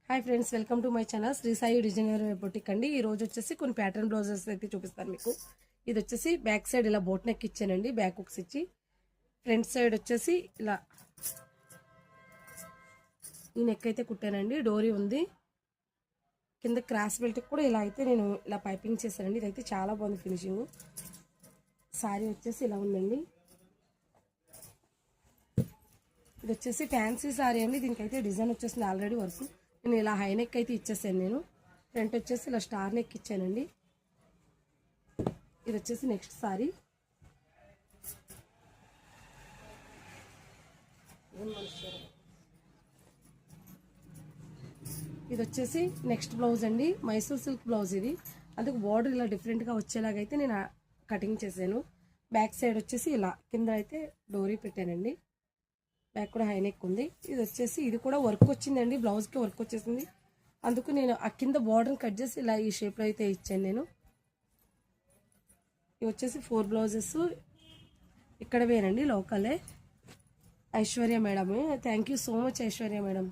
Hi friends, welcome to my channel Sri Sai designer boutique అండి. ఈ రోజు వచ్చేసి కొన్ని ప్యాటర్న్ బ్లౌజెస్ అయితే చూపిస్తాను మీకు. ఇది వచ్చేసి బ్యాక్ సైడ్ ఇలా బోట్ నెక్ ఇచ్చానండి, బ్యాక్ హుక్స్ ఇచ్చి. ఫ్రంట్ సైడ్ వచ్చేసి ఇలా ఈ నెక్ అయితే కుట్టానండి, డోరీ ఉంది. కింద క్రాస్ బెల్ట్ కూడా ఇలా అయితే నేను ఇలా పైపింగ్ చేశానండి. ఇదైతే చాలా బాగుంది ఫినిషింగ్. శారీ వచ్చేసి ఇలా ఉందండి. ఇది వచ్చేసి ఫ్యాన్సీ శారీ అండి. దీనికైతే డిజైన్ వచ్చేసింది ఆల్రెడీ వర్క్. నేను ఇలా హై నెక్ అయితే ఇచ్చేసాను. నేను ఫ్రంట్ వచ్చేసి ఇలా స్టార్ నెక్ ఇచ్చానండి. ఇది వచ్చేసి నెక్స్ట్ సారీ. ఇది వచ్చేసి నెక్స్ట్ బ్లౌజ్ అండి, మైసూర్ సిల్క్ బ్లౌజ్. ఇది అందుకు బార్డర్ ఇలా డిఫరెంట్గా వచ్చేలాగైతే నేను కటింగ్ చేశాను. బ్యాక్ సైడ్ వచ్చేసి ఇలా కింద అయితే డోరీ పెట్టానండి. బ్యాక్ కూడా హై నెక్ ఉంది. ఇది వచ్చేసి ఇది కూడా వర్క్ వచ్చిందండి, బ్లౌజ్కి వర్క్ వచ్చేసింది. అందుకు నేను ఆ కింద బార్డర్ కట్ చేసి ఇలా ఈ షేప్లో అయితే ఇచ్చాను నేను. ఇవి వచ్చేసి 4 బ్లౌజెస్ ఇక్కడ వేనండి, లోకలే. ఐశ్వర్య మేడమే. Thank you so much Aishwarya madam.